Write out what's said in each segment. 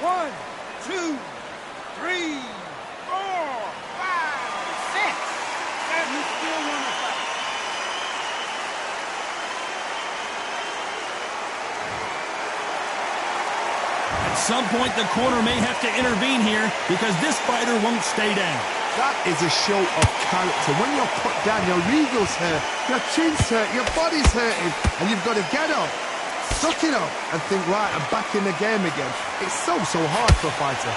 1, 2, 3, 4, 5, 6. And you still want to fight. At some point, the corner may have to intervene here because this fighter won't stay down. That is a show of character. When you're put down, your ego's hurt, your chin's hurt, your body's hurting, and you've got to get up, suck it up, and think, right, I'm back in the game again. It's so hard for a fighter.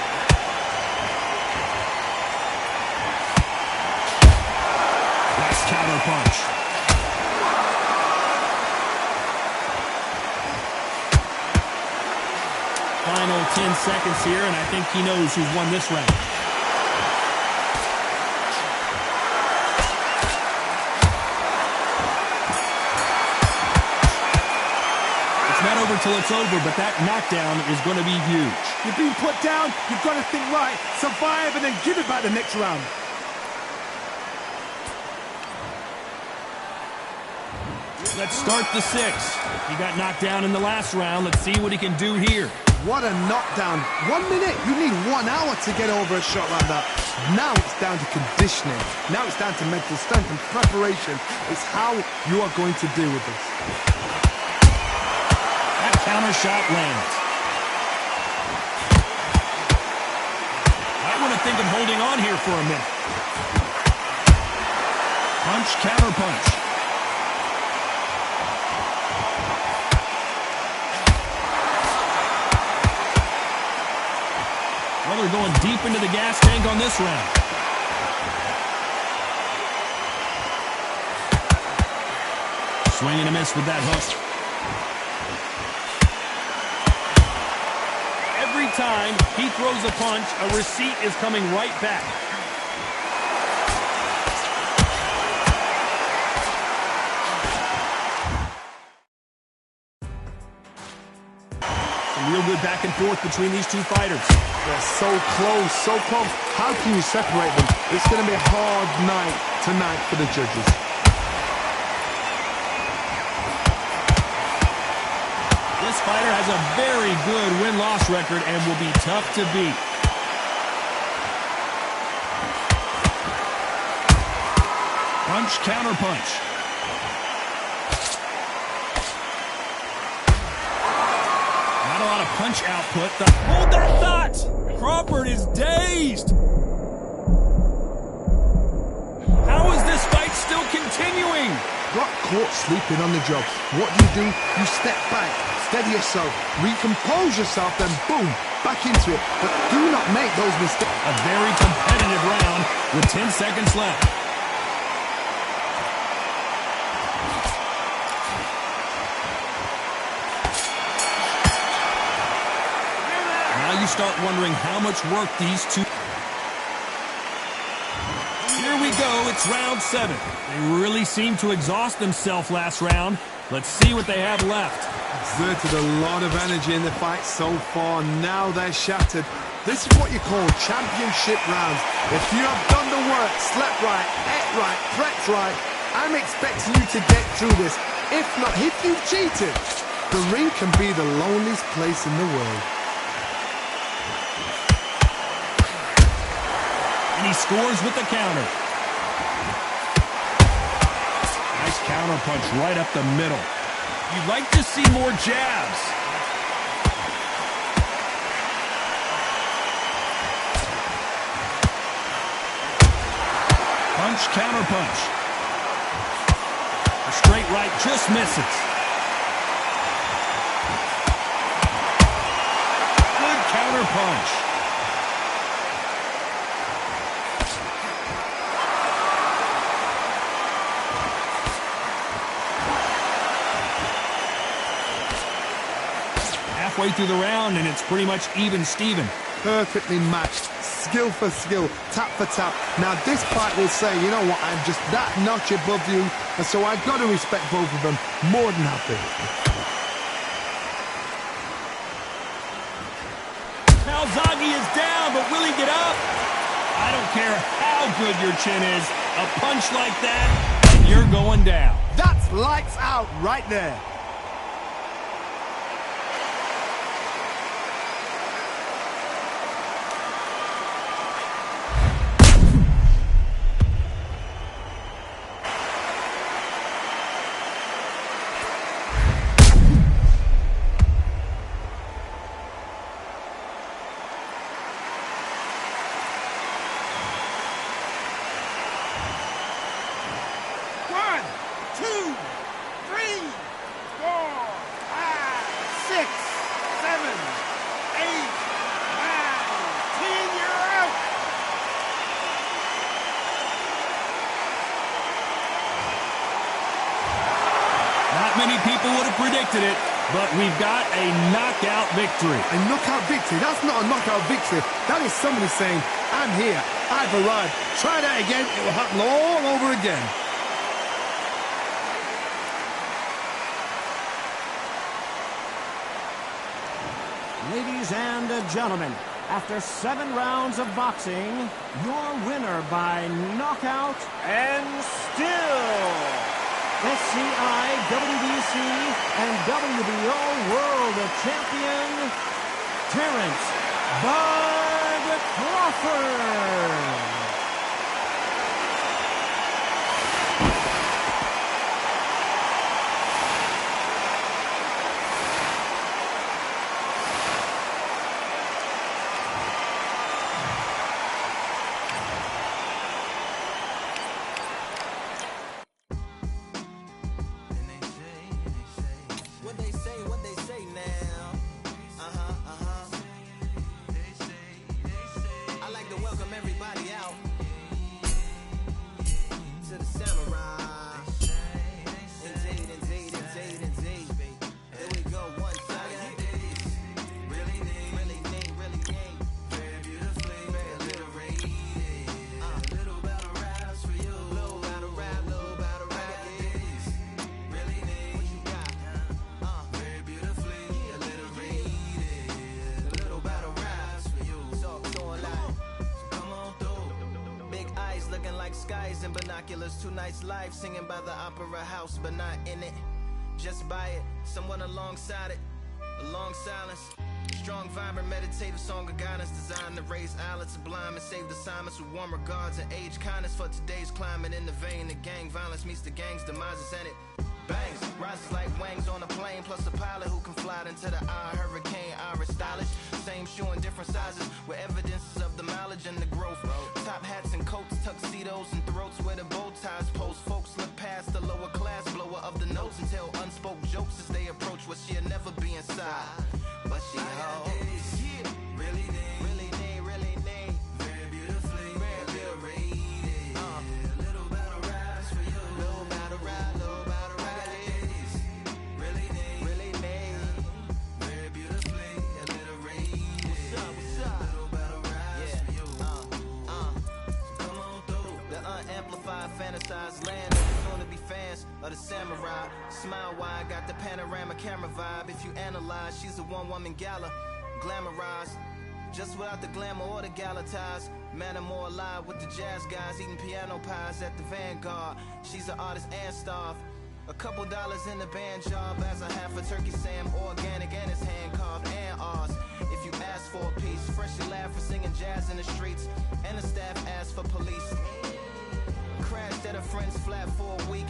Nice counter punch. Final 10 seconds here, and I think he knows who's won this round. Not over till it's over, but that knockdown is going to be huge. You've been put down, you've got to think, right, survive and then give it back the next round. Let's start the 6th. He got knocked down in the last round. Let's see what he can do here. What a knockdown. 1 minute, you need 1 hour to get over a shot like that. Now it's down to conditioning. Now it's down to mental strength and preparation. It's how you are going to deal with this. Counter shot lands. I want to think of holding on here for a minute. Punch, counter punch. Well, they're going deep into the gas tank on this round. Swing and a miss with that hook. Every time he throws a punch, a receipt is coming right back. Some real good back and forth between these two fighters. They're so close, so close. How can you separate them? It's going to be a hard night tonight for the judges. This fighter has a very good win-loss record and will be tough to beat. Punch, counter punch. Not a lot of punch output. Hold that thought! Crawford is dazed. How is this fight still continuing? Got caught sleeping on the job. What do? You step back, steady yourself, recompose yourself, then boom, back into it. But do not make those mistakes. A very competitive round with 10 seconds left. Now you start wondering how much work these two... Here we go, it's round 7. They really seemed to exhaust themselves last round. Let's see what they have left. Exerted a lot of energy in the fight so far. Now they're shattered. This is what you call championship rounds. If you have done the work, slept right, ate right, prepped right, I'm expecting you to get through this. If not, if you've cheated, the ring can be the loneliest place in the world. And he scores with the counter. Nice counter punch right up the middle. You'd like to see more jabs. Punch, counter punch. A straight right just misses. Good counter punch. Halfway through the round, and it's pretty much even Steven. Perfectly matched, skill for skill, tap for tap. Now this fight will say, you know what, I'm just that notch above you, and so I've got to respect both of them more than happy. Calzaghe is down, but will he get up? I don't care how good your chin is. A punch like that, and you're going down. That's lights out right there. predicted it, but we've got a knockout victory. A knockout victory? That's not a knockout victory. That is somebody saying, I'm here, I've arrived. Try that again, it will happen all over again. Ladies and gentlemen, after 7 rounds of boxing, your winner by knockout and still SCI, WBC, and WBO World Champion, Terrence Bud Crawford. Skies and binoculars, 2 nights live singing by the opera house, but not in it. Just by it, someone alongside it. A long silence, strong, vibrant, meditative song of guidance designed to raise eyelids sublime and save the assignments with warm regards and age kindness for today's climate. In the vein, the gang violence meets the gang's demises, and it bangs, rises like wings on a plane, plus a pilot who can fly into the eye. Hurricane, Irish stylish, same shoe in different sizes, with evidences of the mileage and the growth. Top hats and coats, tuxedos and throats where the bow ties post. Folks look past the lower class blower of the notes and tell unspoke jokes as they approach what she'll never be inside. But she holds, yeah, really need, really need, really need, very beautifully, very beautifully. Little battle rise for you, little battle ride, little battle ride. Really need, very beautifully, a little rain. What's up, what's up? Little battle rise for you. Come on through the unamplified, fantasized land. Soon to be fans of the samurai. Smile wide, got the panorama camera vibe. If you analyze, she's a one-woman gala, glamorized, just without the glamour or the gala ties. Man, I'm more alive with the jazz guys, eating piano pies at the Vanguard. She's an artist and staff. A couple dollars in the band job as a half a turkey Sam, organic and it's hand carved and ours. If you ask for a piece, freshly laugh for singing jazz in the streets, and the staff asked for police. Crashed at a friend's flat for a week.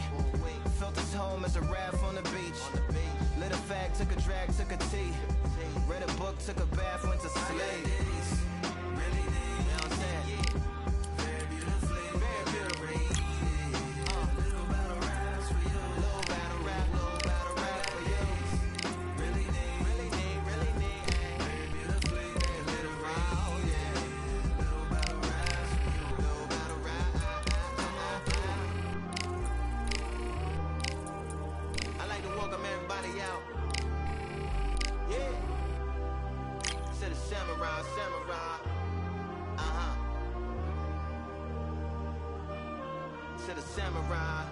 Felt his home as a raft on the beach. Lit a fag, took a drag, took a tea. Read a book, took a bath, went to sleep. Really need, you know what I'm saying? Very beautifully, very beautifully. Little battle raps for you. Little battle rap for you. Really need, really need, really need. Very beautifully, very literally. Yeah. Little battle raps for you. Little battle rap. Come on through. I like to welcome everybody out. Yeah. To the samurai, samurai. To the samurai.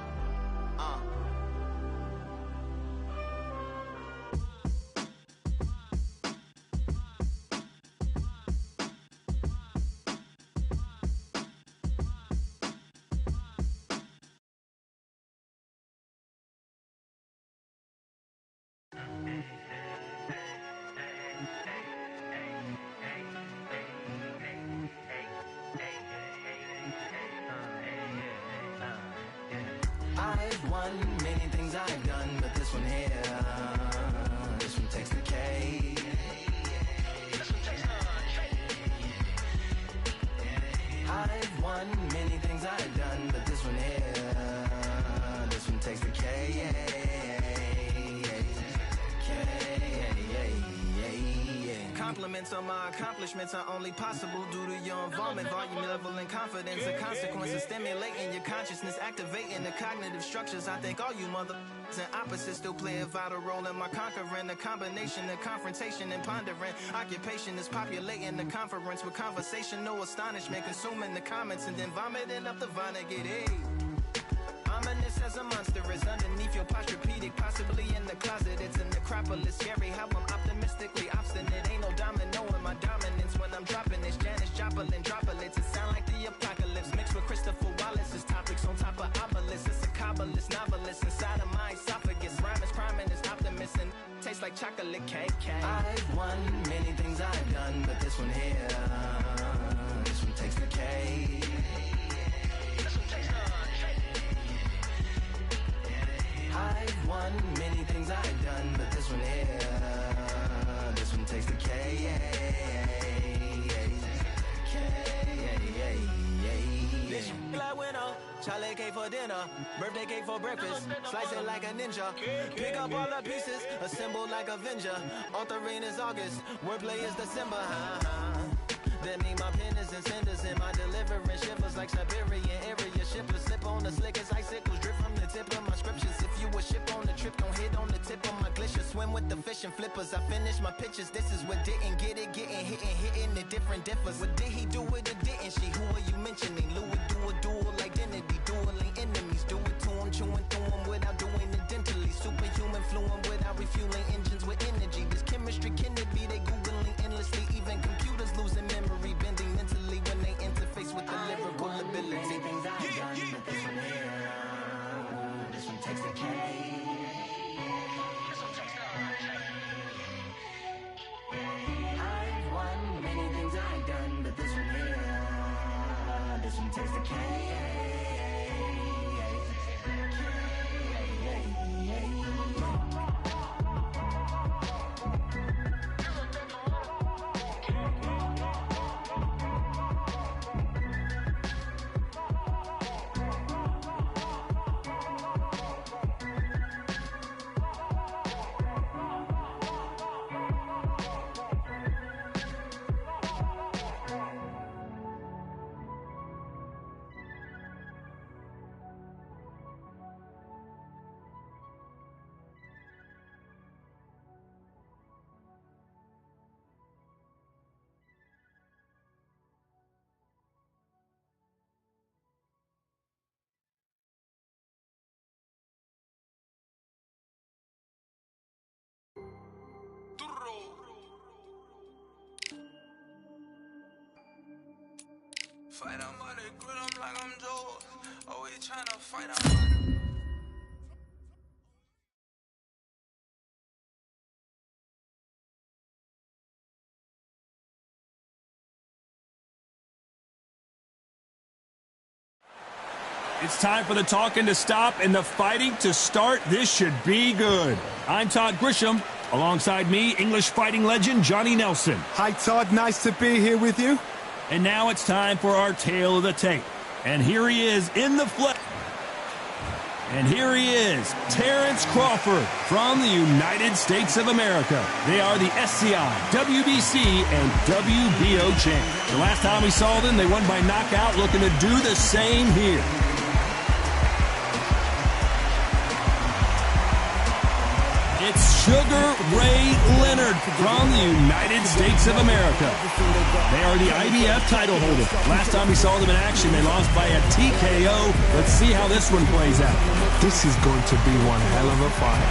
I've won many things I've done, but this one here, this one takes the cake. I've won many things I've done, but this one here, this one takes the cake. Compliments on my accomplishments are only possible due to your involvement, volume, level, and confidence. The consequences stimulating your consciousness, activating the cognitive structures. I think all you mother and opposites still play a vital role in my conquering. The combination of confrontation and pondering. Occupation is populating the conference with conversational astonishment, consuming the comments and then vomiting up the Vonnegut. Hey. Ominous as a monster is underneath your posturepedic, possibly in the closet. It's a necropolis, scary how I'm optimistically obstinate. Ain't no domino in my dominance when I'm dropping this. Janis Joplin droplets, it sound like the apocalypse mixed with Christopher Wallace's topics on top of obelisks. It's a kabbalist novelist inside of my esophagus. Rhyme is priming, it's optimist and tastes like chocolate cake. I've won many things I've done, but this one here, this one takes the cake. I've won many things I've done, but this one here, this one takes the K. Like winner, chocolate cake for dinner, birthday cake for breakfast, slice it like a ninja, pick up all the pieces, assemble like Avenger. Author rain is August, wordplay is December. That mean my pen is in cinders and my deliverance shivers like Siberian area shippers. Slip on the slickest icicles, drip from the tip of my scriptures. If you a ship on the trip, don't hit on the tip of my glacier. Swim with the fish and flippers. I finish my pictures. This is what didn't get it, getting hitting the different differs. What did he do it or didn't she? Who are you mentioning? Louis do a dual identity, dueling enemies. Do it to him, chewing through him without doing it dentally. Superhuman fluent without refueling engines with energy. This chemistry can it be? They googling endlessly. Even computers losing memory, bending mentally when they interface with the lyrical ability. Things I've done, but this one here, this one takes the K. I've won many things I've done, but this one here, this one takes the K. Fight on money, grit 'em like I'm Joe. Always tryna fight on money. It's time for the talking to stop and the fighting to start. This should be good. I'm Todd Grisham. Alongside me, English fighting legend Johnny Nelson. Hi, Todd. Nice to be here with you. And now it's time for our tale of the tape. And here he is in the flesh. And here he is, Terrence Crawford from the United States of America. They are the SCI, WBC, and WBO champs. The last time we saw them, they won by knockout, looking to do the same here. It's Sugar Ray Leonard from the United States of America. They are the IBF title holder. Last time we saw them in action, they lost by a TKO. Let's see how this one plays out. This is going to be one hell of a fight.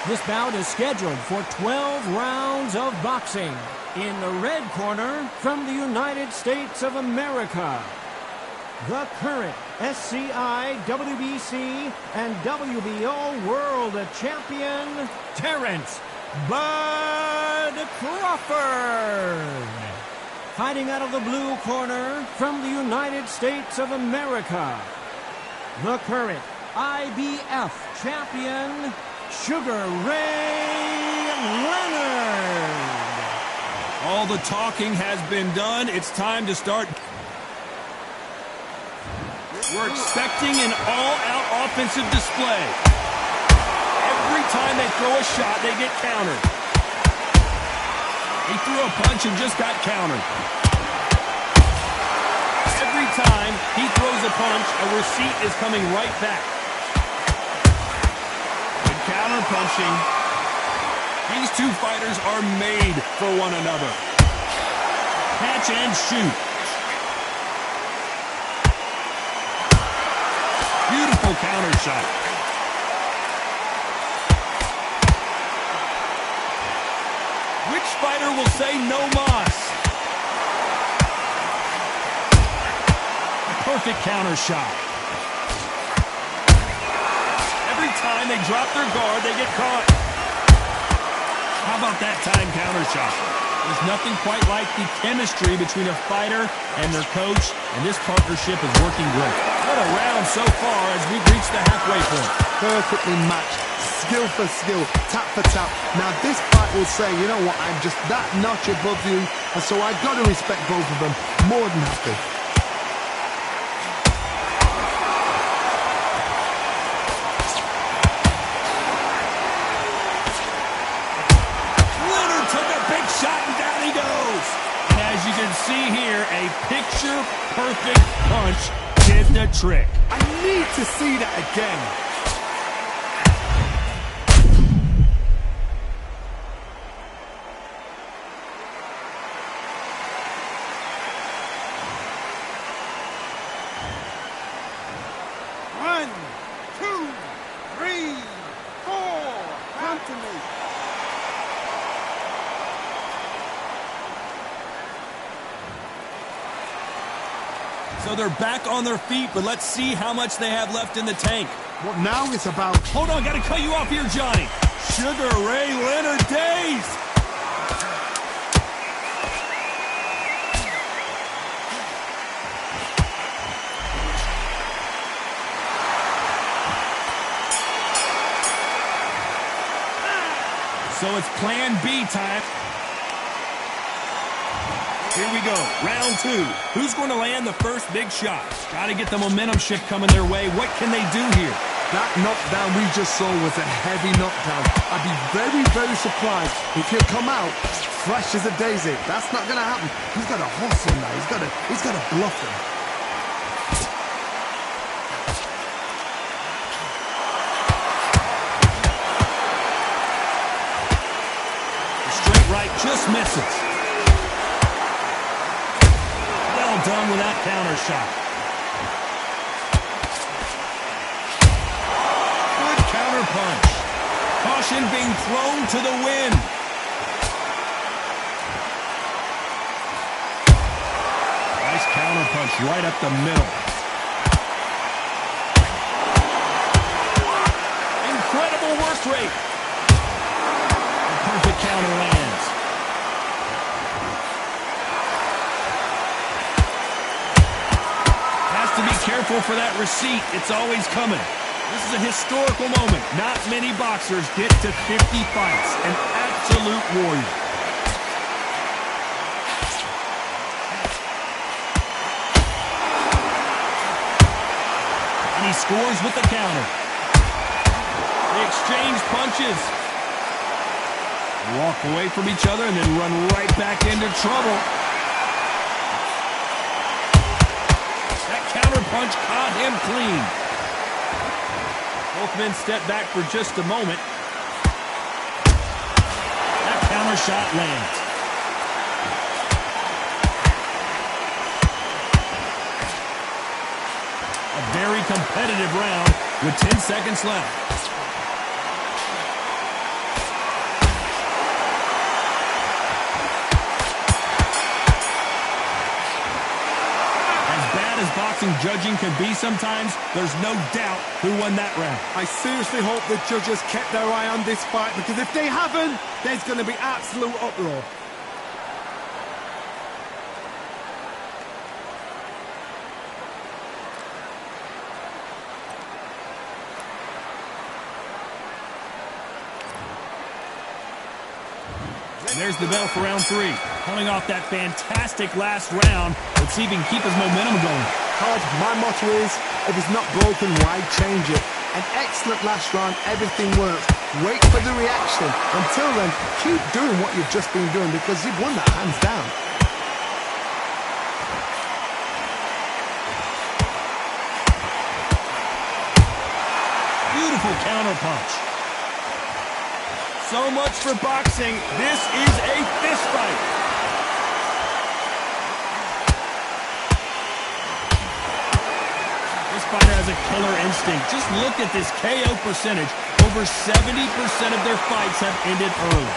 This bout is scheduled for 12 rounds of boxing. In the red corner, from the United States of America, the current SCI, WBC, and WBO World Champion, Terrence Bud Crawford. Fighting out of the blue corner, from the United States of America, the current IBF champion, Sugar Ray Leonard. All the talking has been done. It's time to start. We're expecting an all-out offensive display. Every time they throw a shot, they get countered. He threw a punch and just got countered. Every time he throws a punch, a receipt is coming right back. Good counter punching. These two fighters are made for one another. Catch and shoot. Beautiful counter shot. Which fighter will say no mas? Perfect counter shot. Every time they drop their guard, they get caught. How about that time counter shot? There's nothing quite like the chemistry between a fighter and their coach, and this partnership is working great. What a round so far as we've reached the halfway point. Perfectly matched, skill for skill, tap for tap. Now this fight will say, you know what, I'm just that notch above you, and so I've got to respect both of them. More than happy. As you can see here, a picture-perfect punch did the trick. I need to see that again. One, two, three, four. Come to me. So they're back on their feet, but let's see how much they have left in the tank. What now is about... Hold on, gotta cut you off here, Johnny. Sugar Ray Leonard days. So it's plan B time. Here we go, round two. Who's going to land the first big shot? Got to get the momentum shift coming their way. What can they do here? That knockdown we just saw was a heavy knockdown. I'd be very, very surprised if he'll come out fresh as a daisy. That's not going to happen. He's got to hustle now. He's got to bluff him. The straight right just misses. Well done with that counter shot. Good counter punch. Caution being thrown to the wind. Nice counter punch right up the middle. Incredible work rate. The perfect counter lands. Has to be careful for that receipt. It's always coming. This is a historical moment. Not many boxers get to 50 fights. An absolute warrior. And he scores with the counter. They exchange punches. They walk away from each other and then run right back into trouble. That counter punch caught him clean. Both men step back for just a moment. That counter shot lands. A very competitive round with 10 seconds left. As boxing judging can be sometimes, there's no doubt who won that round. I seriously hope the judges kept their eye on this fight, because if they haven't, there's going to be absolute uproar. And there's the bell for round 3. Coming off that fantastic last round, let's see if he can keep his momentum going. Todd, my motto is, if it's not broken, why change it? An excellent last round, everything works. Wait for the reaction. Until then, keep doing what you've just been doing because you've won that hands down. Beautiful counter punch. So much for boxing. This is a fist fight. This fighter has a killer instinct. Just look at this KO percentage. Over 70% of their fights have ended early.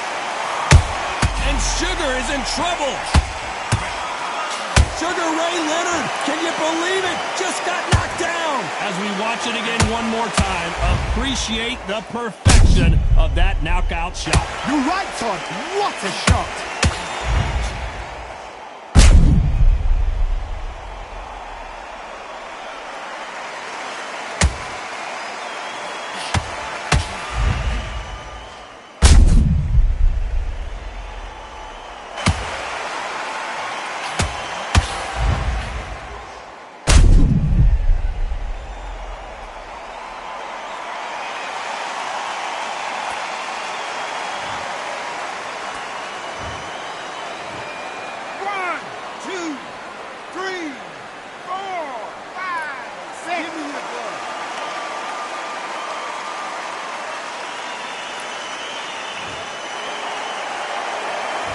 And Sugar is in trouble. Sugar Ray Leonard, can you believe it? Just got knocked down. As we watch it again one more time, appreciate the perfection of that knockout shot. You're right, Todd. What a shot.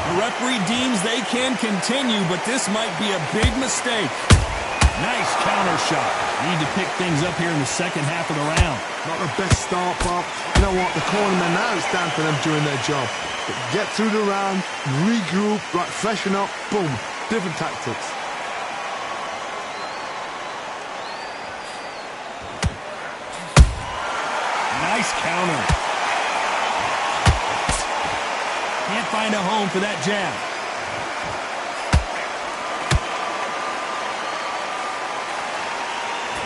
The referee deems they can continue, but this might be a big mistake. Nice counter shot. Need to pick things up here in the second half of the round. Not the best start, Bob. You know what? The cornermen, now it's down for them doing their job. But get through the round, regroup, right, freshen up, boom. Different tactics. Nice counter. Can't find a home for that jab.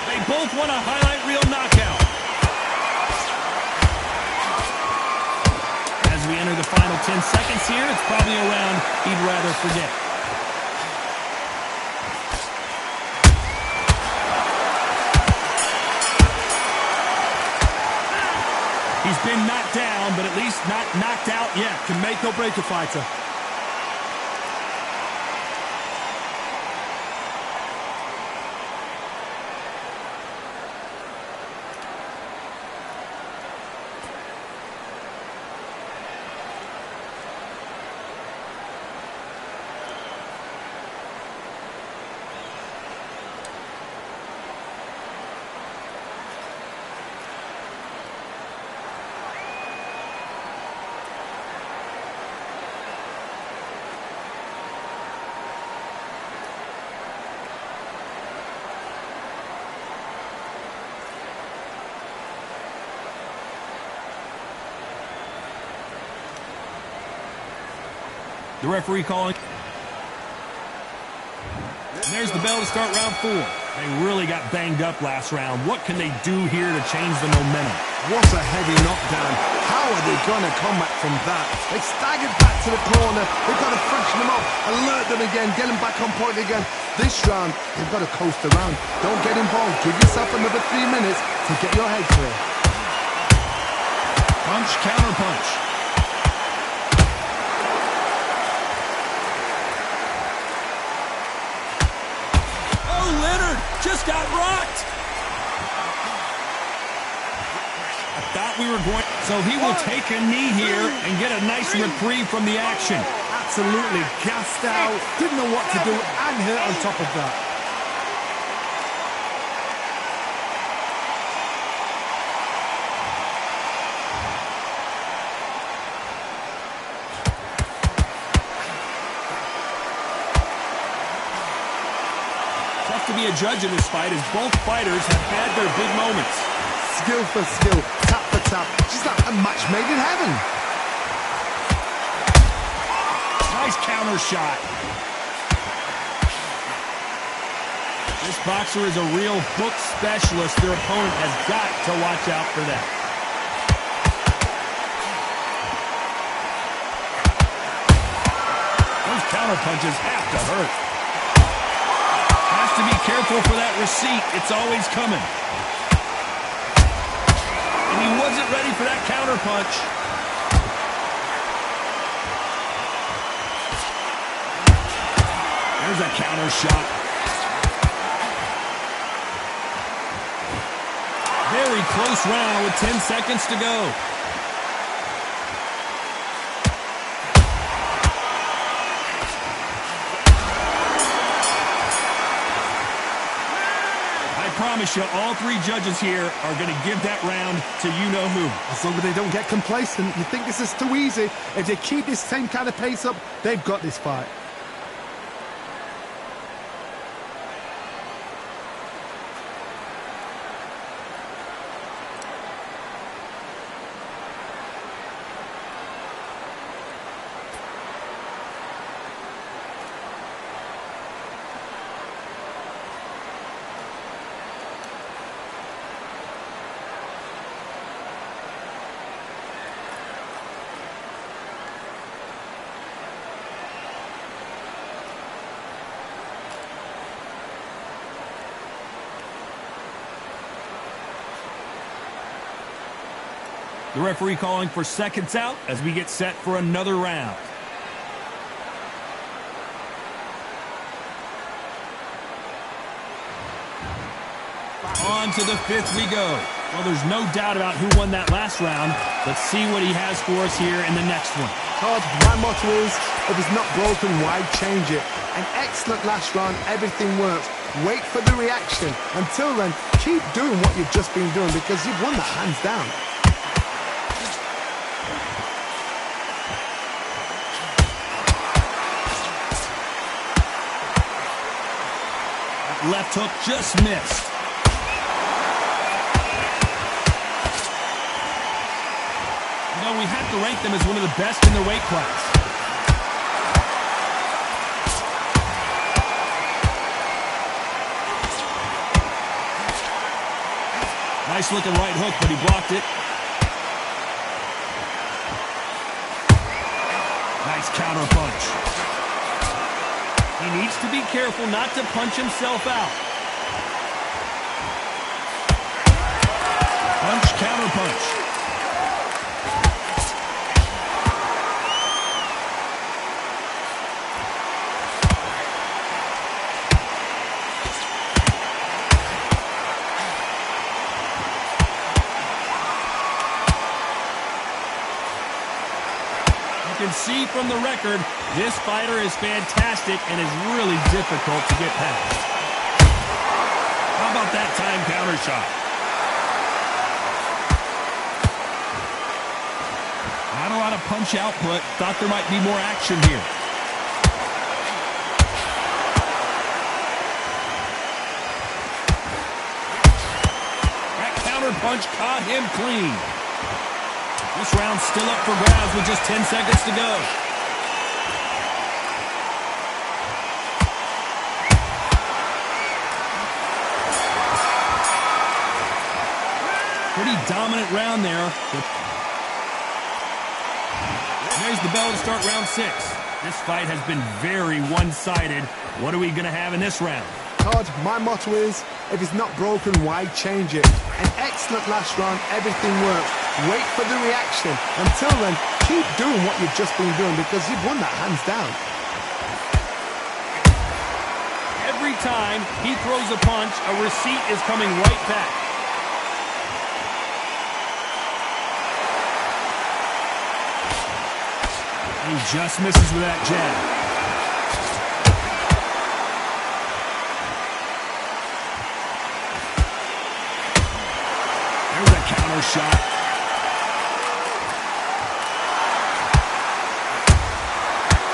They both want a highlight reel knockout. As we enter the final 10 seconds here, it's probably a round he'd rather forget. He's been knocked down, but at least not knocked out yet. Can make or break a fighter. The referee calling. And there's the bell to start round 4. They really got banged up last round. What can they do here to change the momentum? What a heavy knockdown. How are they going to come back from that? They staggered back to the corner. They've got to freshen them up, alert them again, get them back on point again. This round, they've got to coast around. Don't get involved. Give yourself another 3 minutes to get your head clear. Punch, counter punch. Just got rocked. I thought we were going. So he will take a knee here and get a nice reprieve from the action. Absolutely gassed out. Didn't know what to do and hurt on top of that. To be a judge in this fight as both fighters have had their big moments. Skill for skill, tap for tap. She's like a match made in heaven. Nice counter shot. This boxer is a real hook specialist. Their opponent has got to watch out for that. counter punches have to hurt. Has to be careful for that receipt. It's always coming. And he wasn't ready for that counter punch. There's a counter shot. Very close round with 10 seconds to go. I promise you, all three judges here are going to give that round to you-know-who. As long as they don't get complacent, you think this is too easy. If they keep this same kind of pace up, they've got this fight. The referee calling for seconds out as we get set for another round. On to the fifth we go. Well, there's no doubt about who won that last round. Let's see what he has for us here in the next one. Todd, my motto is, if it's not broken, why change it? An excellent last round, everything works. Wait for the reaction. Until then, keep doing what you've just been doing because you've won that hands down. Left hook just missed. You know, we have to rank them as one of the best in their weight class. Nice looking right hook, but he blocked it. Nice counter punch. He needs to be careful not to punch himself out. Punch, counter punch. You can see from the record, this fighter is fantastic and is really difficult to get past. How about that time counter shot? Not a lot of punch output. Thought there might be more action here. That counter punch caught him clean. This round's still up for grabs with just 10 seconds to go. Pretty dominant round there. There's the bell to start round 6. This fight has been very one-sided. What are we going to have in this round? Todd, my motto is, if it's not broken, why change it? An excellent last round, everything works. Wait for the reaction. Until then, keep doing what you've just been doing because you've won that hands down. Every time he throws a punch, a receipt is coming right back. He just misses with that jab. There's a counter shot.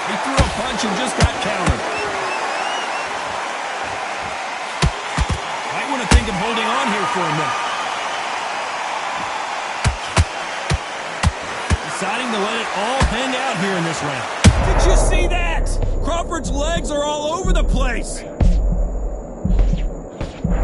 He threw a punch and just got countered. Might want to think of holding on here for a minute. Deciding to let it all hang out here in this round. Did you see that? Crawford's legs are all over the place.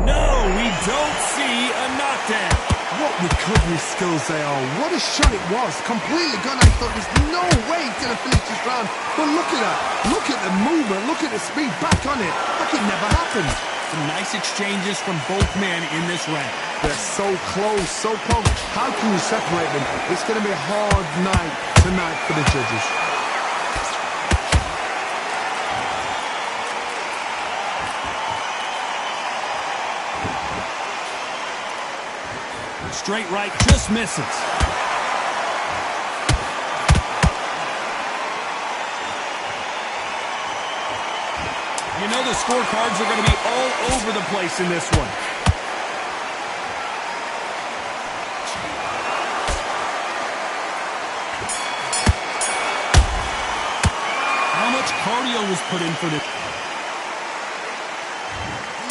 No, we don't see a knockdown. What recovery skills they are. What a shot it was. Completely gone. I thought there's no way he's going to finish this round. But look at that. Look at the movement. Look at the speed. Back on it. Like it never happened. Some nice exchanges from both men in this round. They're so close, so close. How can you separate them? It's going to be a hard night tonight for the judges. Straight right just misses. You know the scorecards are going to be all over the place in this one. How much cardio was put in for this?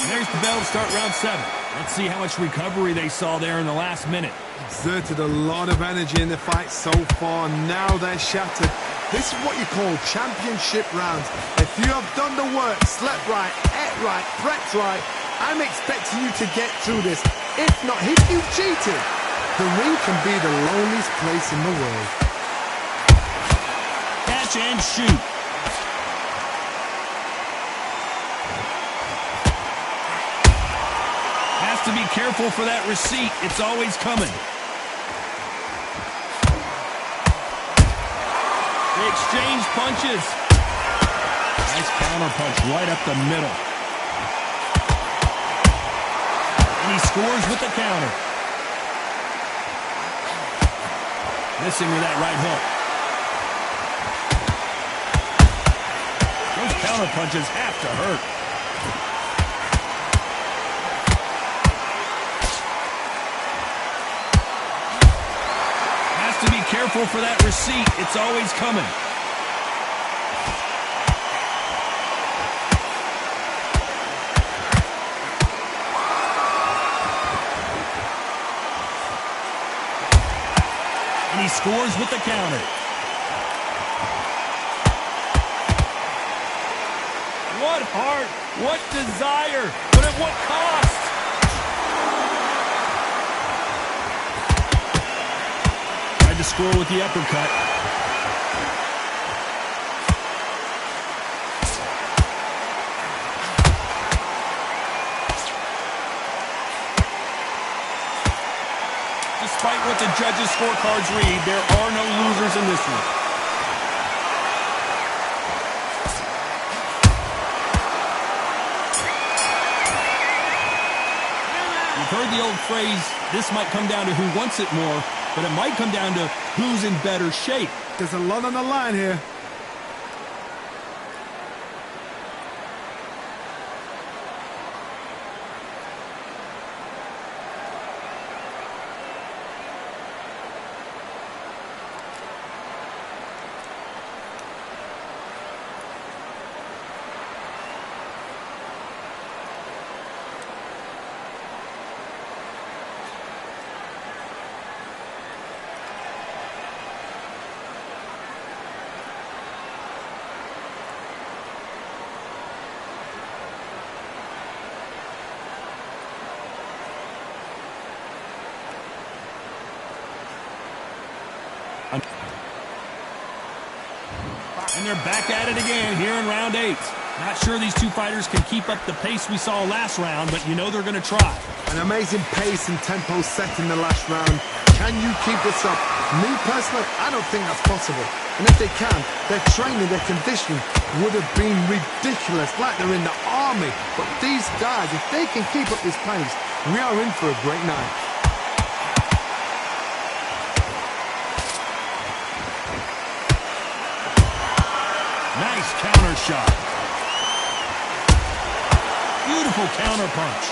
And there's the bell to start round 7. Let's see how much recovery they saw there in the last minute. Exerted a lot of energy in the fight so far. Now they're shattered. This is what you call championship rounds. If you have done the work, slept right, ate right, prepped right, I'm expecting you to get through this. If not, if you've cheated, the ring can be the loneliest place in the world. Catch and shoot. To be careful for that receipt. It's always coming. They exchange punches. Nice counter punch right up the middle. And he scores with the counter. Missing with that right hook. Those counter punches have to hurt. To be careful for that receipt. It's always coming. And he scores with the counter. What heart, what desire, but at what cost? To score with the uppercut. Despite what the judges' scorecards read, there are no losers in this one. You've heard the old phrase, this might come down to who wants it more, but it might come down to who's in better shape. There's a lot on the line here. And they're back at it again here in round 8. Not sure these two fighters can keep up the pace we saw last round, but you know they're going to try. An amazing pace and tempo set in the last round. Can you keep this up? Me personally, I don't think that's possible. And if they can, their training, their conditioning would have been ridiculous, like they're in the army. But these guys, if they can keep up this pace, we are in for a great night. Nice counter shot. Beautiful counter punch.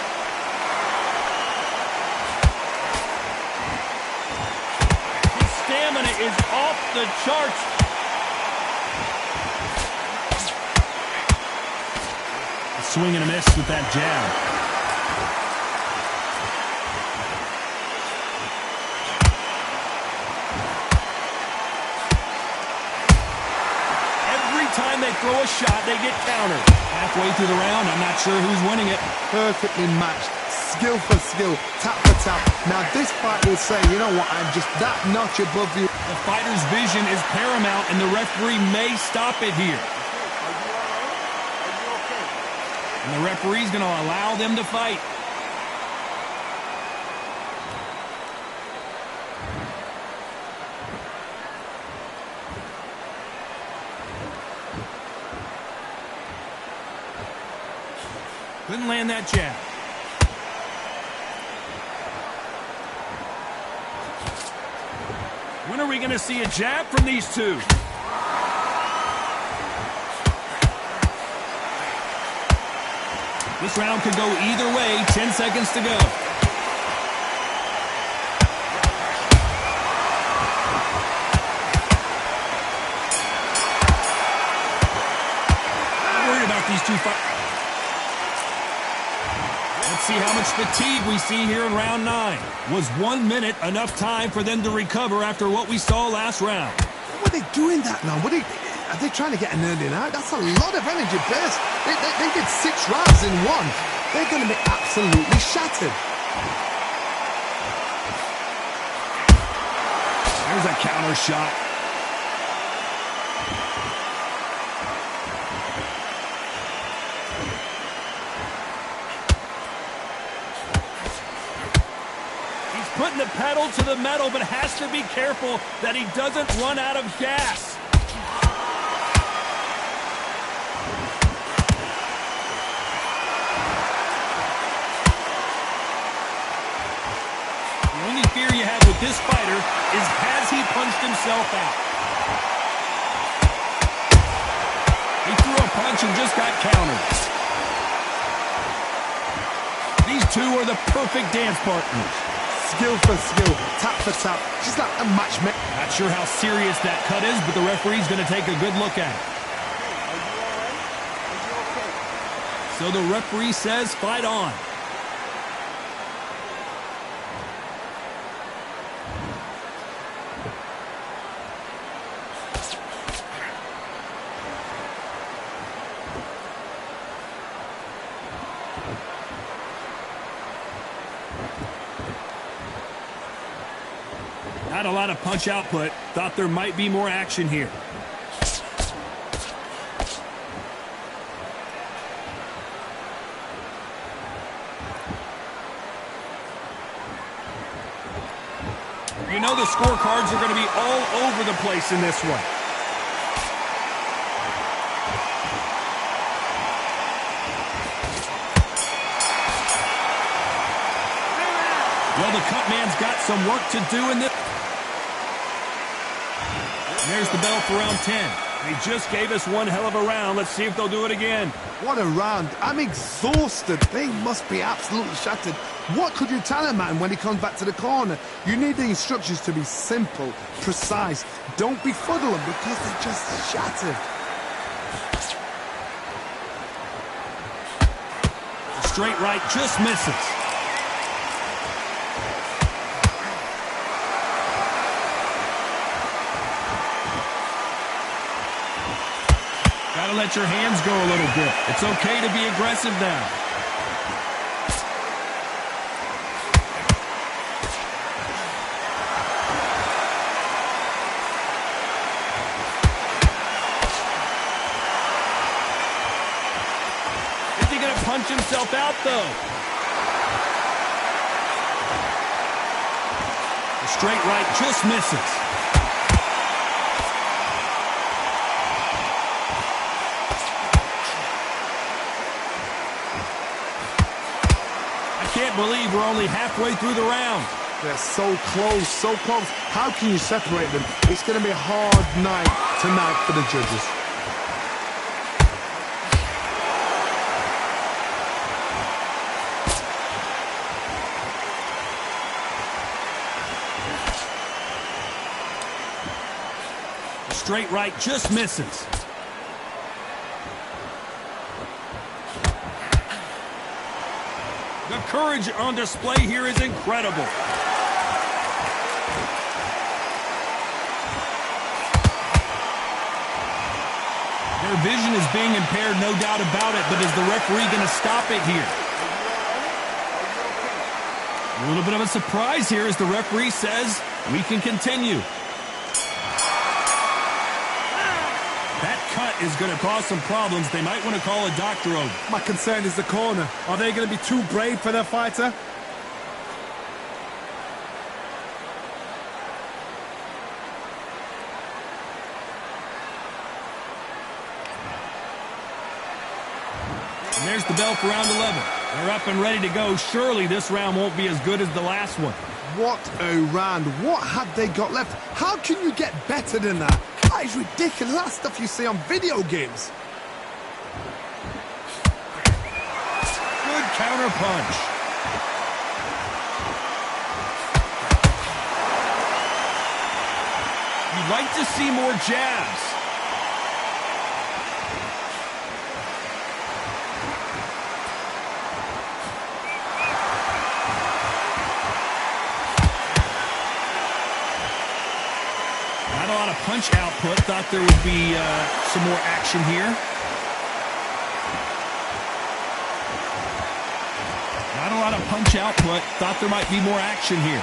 His stamina is off the charts. A swing and a miss with that jab. Time they throw a shot, they get countered. Halfway through the round, I'm not sure who's winning it. Perfectly matched. Skill for skill, tap for tap. Now this fight will say, you know what, I'm just that notch above you. The fighter's vision is paramount, and the referee may stop it here. And the referee's going to allow them to fight. Couldn't land that jab. When are we going to see a jab from these two? This round could go either way. 10 seconds to go. Not worried about these two fighters. Let's see how much fatigue we see here in round 9. Was 1 minute enough time for them to recover after what we saw last round? What are they doing that now? Are they trying to get an earning out? That's a lot of energy burst. They did 6 rounds in 1. They're going to be absolutely shattered. There's a counter shot. Putting the pedal to the metal, but has to be careful that he doesn't run out of gas. The only fear you have with this fighter is, has he punched himself out? He threw a punch and just got countered. These two are the perfect dance partners. Skill for skill, tap for tap, just like a matchmaker. Not sure how serious that cut is, but the referee's going to take a good look at it. So the referee says, fight on. Not a lot of punch output. Thought there might be more action here. You know the scorecards are going to be all over the place in this one. Well, the cut man's got some work to do in this. There's the bell for round 10. They just gave us one hell of a round. Let's see if they'll do it again. What a round. I'm exhausted. They must be absolutely shattered. What could you tell a man when he comes back to the corner? You need the instructions to be simple, precise. Don't befuddle them because they're just shattered. The straight right just misses. Gotta let your hands go a little bit. It's okay to be aggressive now. Is he gonna punch himself out, though? The straight right just misses. Can't believe we're only halfway through the round. They're so close, so close. How can you separate them? It's going to be a hard night tonight for the judges. The straight right just misses. The courage on display here is incredible. Their vision is being impaired, no doubt about it, but is the referee going to stop it here? A little bit of a surprise here as the referee says we can continue. That cut is going to cause some problems. They might want to call a doctor over. My concern is the corner. Are they going to be too brave for their fighter? And there's the bell for round 11. They're up and ready to go. Surely this round won't be as good as the last one. What a round. What have they got left? How can you get better than that? That is ridiculous. That's stuff you see on video games. Good counter punch. You'd like to see more jabs. Not a lot of punch output. Thought there would be some more action here. Not a lot of punch output. Thought there might be more action here.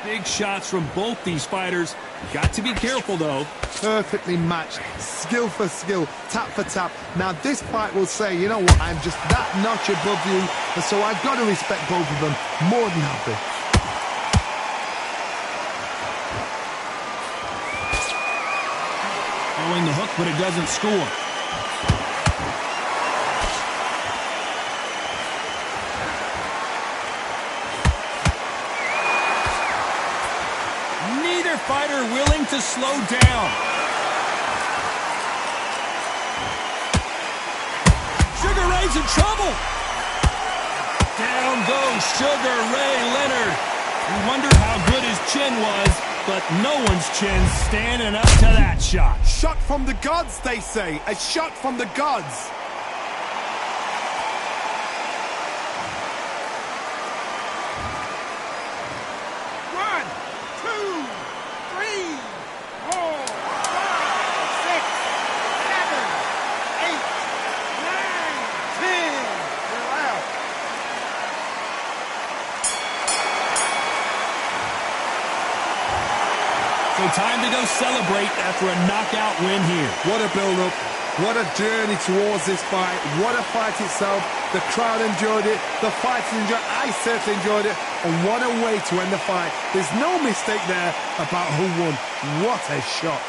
Big shots from both these fighters. Got to be careful, though. Perfectly matched, skill for skill, tap for tap. Now this fight will say, you know what, I'm just that notch above you, and so I've got to respect both of them. More than happy. Throwing the hook, but it doesn't score. Neither fighter willing to slow down. Sugar Ray's in trouble. Down goes Sugar Ray Leonard. You wonder how good his chin was, but no one's chin's standing up to that shot. Shot from the gods, they say. A shot from the gods. One, two, three, 4, 5, 6, 7, 8, 9, 10. You're out. So time to go celebrate after a knockout win here. What a build-up. What a journey towards this fight. What a fight itself. The crowd enjoyed it. The fighters enjoyed it. I certainly enjoyed it. And what a way to end the fight. There's no mistake there about who won. What a shot.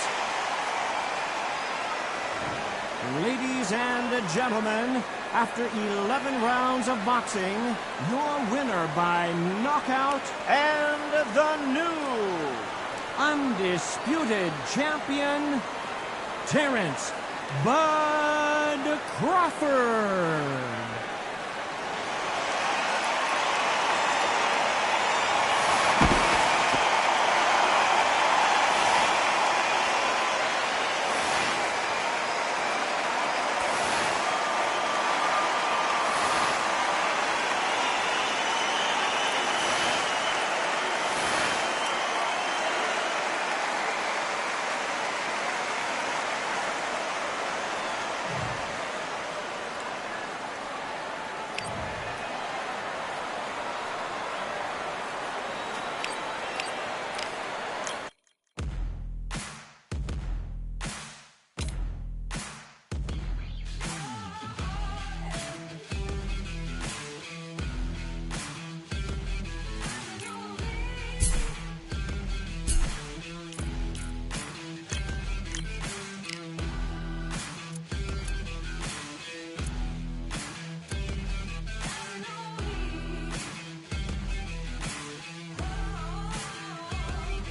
Ladies and gentlemen, after 11 rounds of boxing, your winner by knockout and the new undisputed champion, Terrence "Bud" Crawford.